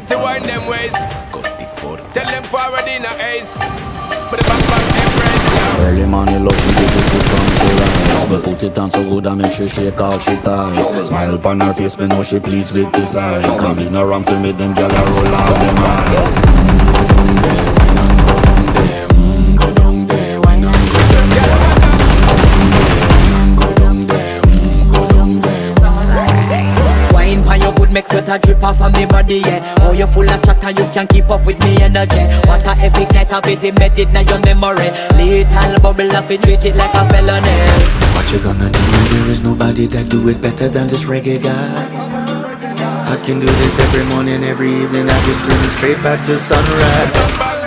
want to wind them ways. Tell them forward in a ace. But the back embrace now. Early morning love, she get it from she rise. But put it on so good I make sure shake out she ties. Smile upon her face, me know she pleased with this eyes. Come in around to make them gyal a roll out them eyes. Go down there, wine and go down there. Go down there, go down there, wine and go down there. Wine pan your good make sweat a drip off of me body, yeah. Oh, you full of chatter, you can't keep up with me energy. What a epic night of it, embedded now your memory. Little bubble of it, treat it like a felony. What you gonna do? There is nobody that do it better than this reggae guy. I can do this every morning, every evening. I just scream straight back to sunrise.